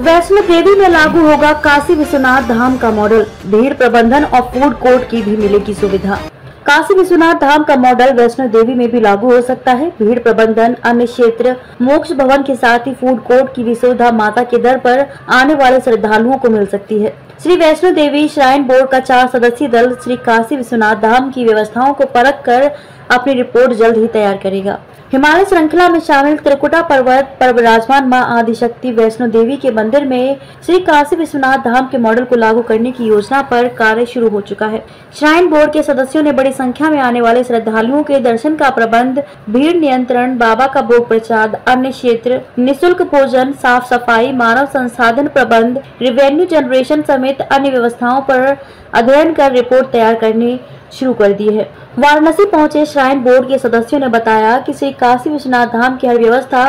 वैष्णो देवी में लागू होगा काशी विश्वनाथ धाम का मॉडल, भीड़ प्रबंधन और फूड कोर्ट की भी मिलेगी सुविधा। काशी विश्वनाथ धाम का मॉडल वैष्णो देवी में भी लागू हो सकता है। भीड़ प्रबंधन, अन्य क्षेत्र, मोक्ष भवन के साथ ही फूड कोर्ट की भी सुविधा माता के दर पर आने वाले श्रद्धालुओं को मिल सकती है। श्री वैष्णो देवी श्राइन बोर्ड का 4 सदस्यीय दल श्री काशी विश्वनाथ धाम की व्यवस्थाओं को परख कर अपनी रिपोर्ट जल्द ही तैयार करेगा। हिमालय श्रृंखला में शामिल त्रिकुटा पर्वत पर विराजमान मां आदिशक्ति वैष्णो देवी के मंदिर में श्री काशी विश्वनाथ धाम के मॉडल को लागू करने की योजना पर कार्य शुरू हो चुका है। श्राइन बोर्ड के सदस्यों ने बड़ी संख्या में आने वाले श्रद्धालुओं के दर्शन का प्रबंध, भीड़ नियंत्रण, बाबा का भोग प्रसाद, अन्य क्षेत्र, निःशुल्क भोजन, साफ सफाई, मानव संसाधन प्रबंध, रेवेन्यू जनरेशन समेत अन्य व्यवस्थाओं पर अध्ययन कर रिपोर्ट तैयार करनी शुरू कर दी है। वाराणसी पहुंचे श्राइन बोर्ड के सदस्यों ने बताया कि श्री काशी विश्वनाथ धाम की हर व्यवस्था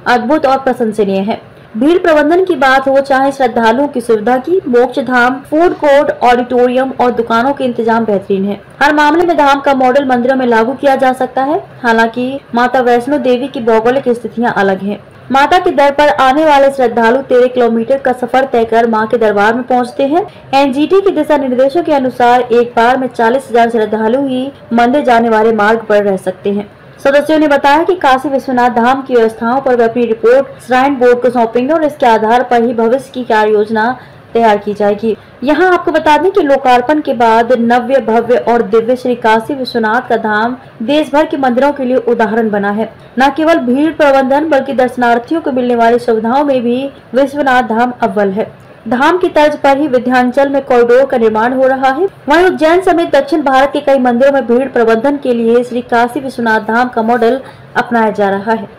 अद्भुत और प्रशंसनीय है। भीड़ प्रबंधन की बात हो, चाहे श्रद्धालुओं की सुविधा की, मोक्ष धाम, फूड कोर्ट, ऑडिटोरियम और दुकानों के इंतजाम बेहतरीन है। हर मामले में धाम का मॉडल मंदिरों में लागू किया जा सकता है। हालांकि माता वैष्णो देवी की भौगोलिक स्थितियां अलग हैं। माता के दर पर आने वाले श्रद्धालु 13 किलोमीटर का सफर तय कर मां के दरबार में पहुंचते हैं। एनजीटी के दिशा निर्देशों के अनुसार एक बार में 40,000 श्रद्धालु ही मंदिर जाने वाले मार्ग पर रह सकते हैं। सदस्यों ने बताया कि काशी विश्वनाथ धाम की व्यवस्थाओं पर वे अपनी रिपोर्ट श्राइन बोर्ड को सौंपेंगे और इसके आधार पर ही भविष्य की कार्य योजना तैयार की जाएगी। यहाँ आपको बता दें कि लोकार्पण के बाद नव्य, भव्य और दिव्य श्री काशी विश्वनाथ का धाम देश भर के मंदिरों के लिए उदाहरण बना है। न केवल भीड़ प्रबंधन बल्कि दर्शनार्थियों को मिलने वाली सुविधाओं में भी विश्वनाथ धाम अव्वल है। धाम की तर्ज पर ही विंध्याचल में कॉरिडोर का निर्माण हो रहा है। वहीं उज्जैन समेत दक्षिण भारत के कई मंदिरों में भीड़ प्रबंधन के लिए श्री काशी विश्वनाथ धाम का मॉडल अपनाया जा रहा है।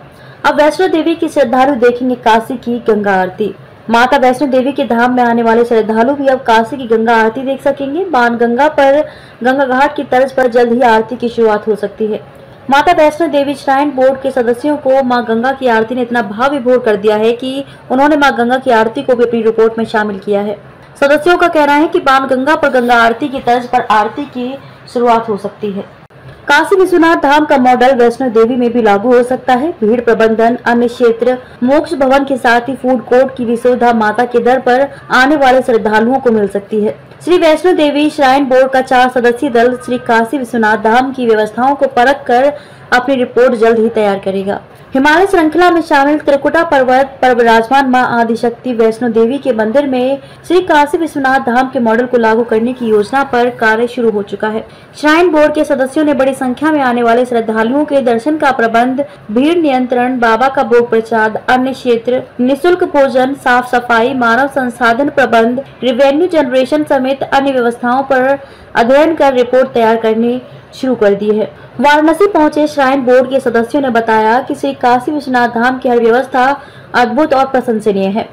अब वैष्णो देवी की श्रद्धालु देखेंगे काशी की गंगा आरती। माता वैष्णो देवी के धाम में आने वाले श्रद्धालु भी अब काशी की गंगा आरती देख सकेंगे। बाण गंगा पर गंगा घाट की तर्ज पर जल्द ही आरती की शुरुआत हो सकती है। माता वैष्णो देवी श्राइन बोर्ड के सदस्यों को मां गंगा की आरती ने इतना भाव विभोर कर दिया है कि उन्होंने मां गंगा की आरती को भी अपनी रिपोर्ट में शामिल किया है। सदस्यों का कहना है कि बाण गंगा पर गंगा आरती की तर्ज पर आरती की शुरुआत हो सकती है। काशी विश्वनाथ धाम का मॉडल वैष्णो देवी में भी लागू हो सकता है। भीड़ प्रबंधन, अन्य क्षेत्र, मोक्ष भवन के साथ ही फूड कोर्ट की भी सुविधा माता के दर पर आने वाले श्रद्धालुओं को मिल सकती है। श्री वैष्णो देवी श्राइन बोर्ड का 4 सदस्यीय दल श्री काशी विश्वनाथ धाम की व्यवस्थाओं को परख कर अपनी रिपोर्ट जल्द ही तैयार करेगा। हिमालय श्रृंखला में शामिल त्रिकुटा पर्वत पर विराजमान मां आदिशक्ति वैष्णो देवी के मंदिर में श्री काशी विश्वनाथ धाम के मॉडल को लागू करने की योजना पर कार्य शुरू हो चुका है। श्राइन बोर्ड के सदस्यों ने बड़ी संख्या में आने वाले श्रद्धालुओं के दर्शन का प्रबंध, भीड़ नियंत्रण, बाबा का भोग प्रसाद, अन्य क्षेत्र, निःशुल्क भोजन, साफ सफाई, मानव संसाधन प्रबंध, रेवेन्यू जनरेशन समेत अन्य व्यवस्थाओं पर अध्ययन कर रिपोर्ट तैयार करनी शुरू कर दी है। वाराणसी पहुंचे श्राइन बोर्ड के सदस्यों ने बताया कि श्री काशी विश्वनाथ धाम की हर व्यवस्था अद्भुत और प्रशंसनीय है।